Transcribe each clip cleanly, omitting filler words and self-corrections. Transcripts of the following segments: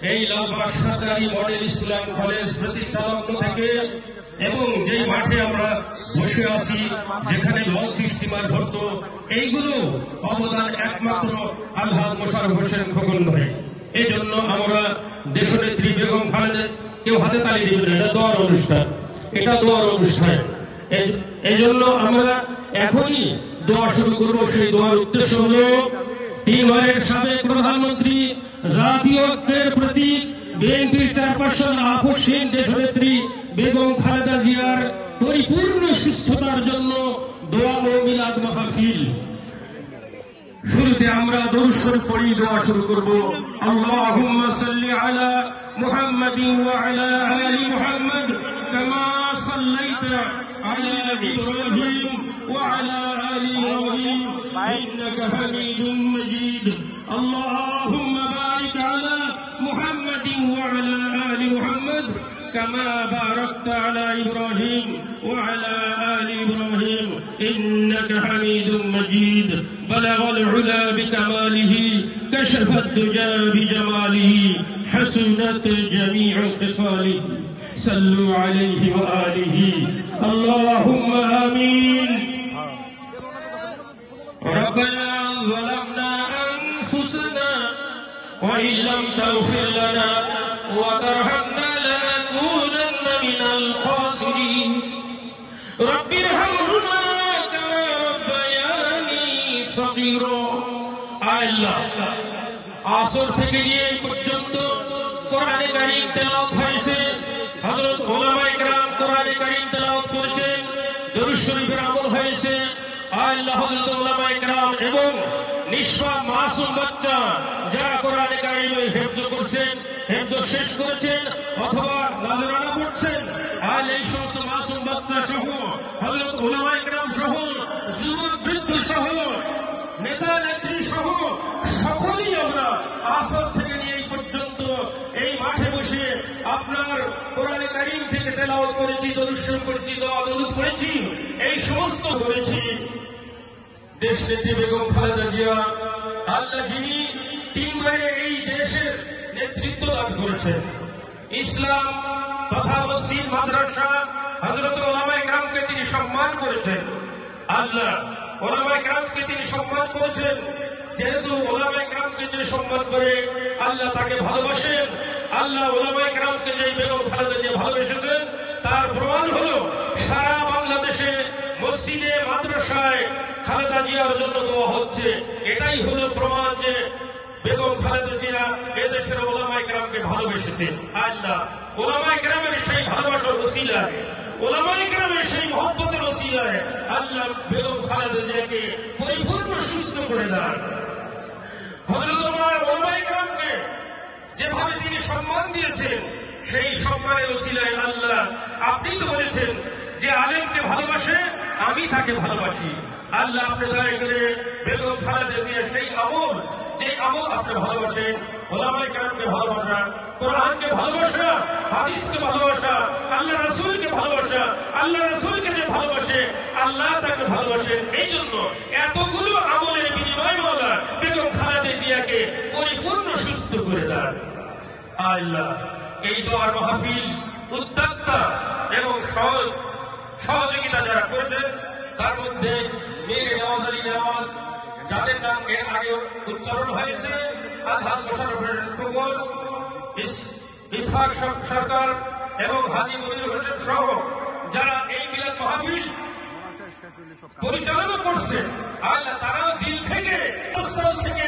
এই লালবাগ সরকারি model school college প্রতিষ্ঠালগ্ন থেকে এবং যেই মাঠে আমরা বসে আছি যেখানে লঞ্চ স্টিমার ধরত, এইগুলো অবদান একমাত্র আলহাজ মোশাররফ হোসেন খোকন ভাই। এই জন্য আমরা দেশনেত্রী বেগম খালেদা, কেউ হাতে তালি দিবেন, এটা দোয়ার অনুষ্ঠান, এটা দোয়ার অনুষ্ঠান। এই জন্য আমরা এখনই দোয়া শুরু করবো। সেই দোয়ার উদ্দেশ্য হলো তিনবারের সাবেক প্রধানমন্ত্রী, জাতীয় ঐক্যের প্রতীক, বিএনপির চেয়ারপারসন আপসহীন দেশনেত্রী বেগম খালেদা জিয়ার পরিপূর্ণ সুস্থতার জন্য দোয়া ও মিলাদ মাহফিল। শুরুতে আমরা দরুদ শরীফ পড়ি, দোয়া শুরু করব। আল্লাহুম্মা সাল্লি আলা মুহাম্মাদিন ওয়া আলা আলি মুহাম্মাদ কামা সাল্লাইতা আলা ইব্রাহিম ওয়া আলা আলি ইব্রাহিম ইন্নাকা হামিদুম মাজিদ। আল্লাহুম্মা বারিক আলা মুহাম্মাদিন ওয়া আলা আলি মুহাম্মাদ كما باركت على إبراهيم وعلى آل إبراهيم إنك حميد مجيد. بلغ العلا بكماله كشف الدجى بجماله حسنت جميع خصاله صلوا عليه وآله اللهم آمين. ربنا ظلمنا أنفسنا وإن لم تغفر لنا وترحمنا لنكونن من الخاسرين. رب ارحمهما كما ربياني صغيرا. আল্লাহ, আসর থেকে নিয়ে এই পর্যন্ত কোরআনে কারীম তেলাওয়াত হয়েছে, হযরত উলামায়ে কেরাম কোরআনে কারীম তেলাওয়াত করেছেন, দরুদ শরীফের আমল হয়েছে। আল্লাহ, হযরত উলামায়ে কেরাম এবং নিষ্পাপ মাসুম বাচ্চা যারা কোরআনে কারীম হিফজ করেছেন, হিফজ শেষ করেছেন অথবা নাজরানা পড়ছেন, আর এই সমস্ত মাসুম বাচ্চা সহ হযরত উলামায়ে কেরাম সহ যুবক বৃদ্ধ সহ নেতা নেত্রী সহ সকলেই আমরা আসর থেকে নিয়ে এই পর্যন্ত এই মাঠে বসে আপনার কোরআনে কারীম থেকে তেলাওয়াত করেছি, দরুদ শরীফ করেছি, দোয়া দরুদ করেছি, এই সমস্ত করেছি। দেশনেত্রী বেগম খালেদা জিয়া, আল্লাহ যিনি তিনবারে এই দেশের নেতৃত্ব দান করেছেন, ইসলাম তথা মসজিদ মাদ্রাসা হযরত উলামায়ে কেরামকে তিনি সম্মান করেছেন। আল্লাহ উলামায়ে কেরামকে তিনি সম্মান করেছেন। যেহেতু উলামায়ে কেরামকে যে সম্মান করে আল্লাহ তাকে ভালোবাসেন, আল্লাহ উলামায়ে কেরামকে যে বেগম খালেদা জিয়া ভালোবেসেছেন তার প্রমাণ হলো সারা বাংলাদেশে মসজিদে মাদ্রাসায় খালেদা জিয়ার জন্য দোয়া হচ্ছে। এটাই হলো প্রমাণ যে বেগম খালেদা জিয়া এদেশের উলামায়ে কেরামকে ভালোবেসেছেন। আল্লাহ উলামায়ে কেরামের সেই ভালোবাসার ওসিলায়, উলামায়ে কেরামের সেই মহব্বতের ওসিলায় আল্লাহ বেগম খালেদা জিয়াকে পরিপূর্ণ সুস্থ করে দেন। হযরত উলামায়ে কেরামকে যেভাবে তিনি সম্মান দিয়েছেন, সেই সম্মানের ওসিলায় আল্লাহ, আপনি তো বলেছেন যে আলেমকে ভালোবাসে আমি তাকে ভালোবাসি। আল্লাহ আপনি দয়া করে বেগম খালেদা জিয়ার সেই আমল, যে আমল আপনি ভালোবাসেন, উলামায়ে কেরামকে ভালোবাসা, কোরআনকে ভালোবাসা, হাদিসকে ভালোবাসা, আল্লাহ রাসূলকে ভালোবাসা, আল্লাহ রাসূলকে যে ভালোবাসে আল্লাহ তাকে ভালোবাসেন। এই জন্য এতগুলো আমলের বিনিময়ে মাওলা বেগম খালেদা জিয়াকে পরিপূর্ণ সুস্থ করে দেন। আল্লাহ এই দোয়ার মাহফিল উদ্যোক্তা এবং সহযোগিতা যারা করেছেন, তার মধ্যে মীর নওয়াজ আলী নওয়াজ, যাদের নাম এর আগে উচ্চারণ হয়েছে, আলহাজ মোশাররফ খোকন, ইসহাক সরকার এবং হাজী মনির হোসেন সহ যারা এই মিলাদ মাহফিল পরিচালনা করছে, আল্লাহ তারাও দিল থেকে প্রস্তাব থেকে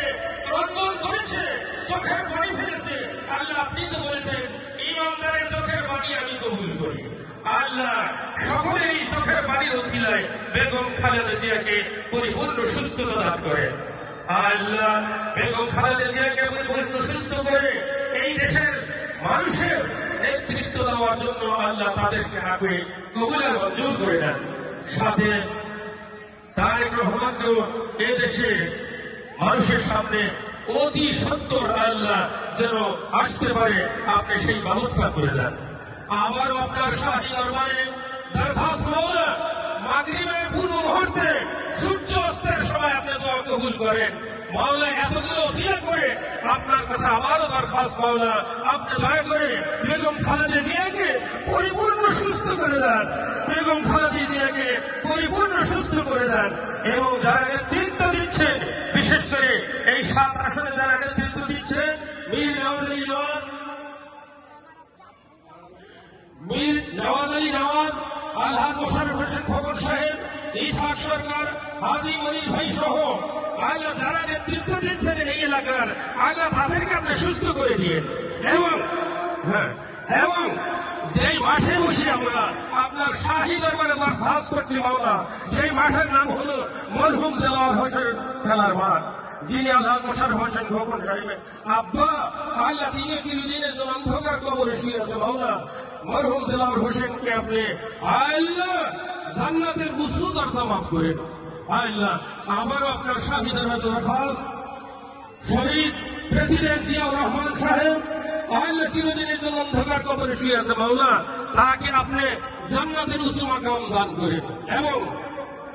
রন্ধন করেছে, চোখের পানি ফেলেছে। আল্লাহ আপনি তো বলেছেন ইমানদারের চোখের পানি আমি কবুল করি। আল্লাহ সকলেই চোখের পানির ওসিলায় বেগম খালেদা জিয়াকে পরিপূর্ণ সুস্থতা দান করে। আল্লাহ বেগম খালেদা জিয়াকে পরিপূর্ণ সুস্থ করে এই দেশের মানুষের নেতৃত্ব দেওয়ার জন্য আল্লাহ তাদেরকে আগে কবুল আর মঞ্জুর করে দেন। সাথে তারেক রহমানকেও এই দেশে মানুষের সামনে অতি সত্তর আল্লাহ যেন আসতে পারে, আপনি সেই ব্যবস্থা করে দেন। আবারও আপনার শাহী দরবারে দরখাস্ত মাওলা, মাগরিবের পূর্ব মুহূর্তে সূর্য অস্তের সময় আপনি দোয়া কবুল করেন। মাওলা এতগুলো ওসিলা করে আপনার কাছে আবারও দরখাস্ত মাওলা আপনি দয়া করে বেগম খালেদা জিয়াকে পরিপূর্ণ সুস্থ করে দেন, বেগম খালেদা জিয়াকে পরিপূর্ণ সুস্থ করে দেন। এবং যারা নেতৃত্ব দিচ্ছেন, বিশেষ করে এই 7 আসনে যারা নেতৃত্ব দিচ্ছেন, মীর নওয়াজ আলী নওয়াজ, আলহাজ মোশাররফ হোসেন খোকন সাহেব, ইসহাক সরকার, হাজী মনির ভাই সহ আল্লাহ যারা নেতৃত্ব দিচ্ছেন এই এলাকার, আল্লাহ তাদেরকে আপনি সুস্থ করে দিন। এবং যেই মাঠে বসে আমরা আপনার শাহী দরবারে দরখাস্ত করছি মাওলা, যেই মাঠের নাম হলো মরহুম দেওয়ার হোসেন খেলার মাঠ, যিনি আলহাজ মোশাররফ হোসেন খোকন সাহেবের আব্বা, আল্লাহ তিনি চিরদিনের জন্য অন্ধকার কবরে শুয়ে আছে মাওলা, মরহুম দেওয়ার হোসেনকে আপনি আল্লাহ জান্নাতের উঁচু দরজা মাফ করেন। আল্লাহ আবারও আপনার শাহী দরবারে দরখাস্ত শহীদ প্রেসিডেন্ট জিয়াউর রহমান সাহেব, আল্লাহ চিরদিনের জন্য অন্ধকার কবরে শুয়ে আছে মাওলা, তাকে আপনি জান্নাতের উঁচু মাকাম দান করেন। এবং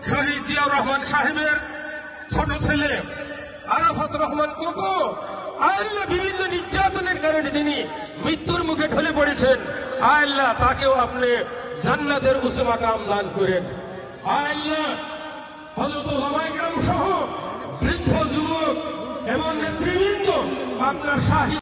শহীদ জিয়াউর রহমান সাহেবের ছোট ছেলে আরাফাত রহমান কোকো, আল্লাহ বিভিন্ন নির্যাতনের কারণে তিনি মৃত্যুর মুখে ঢলে পড়েছেন, আল্লাহ তাকেও আপনি জান্নাতের উঁচু মাকাম দান করেন। আল্লাহ হযরত ওলামায়ে কেরাম সহ বৃদ্ধ যুবক এবং নেতৃবৃন্দ আপনার শাহী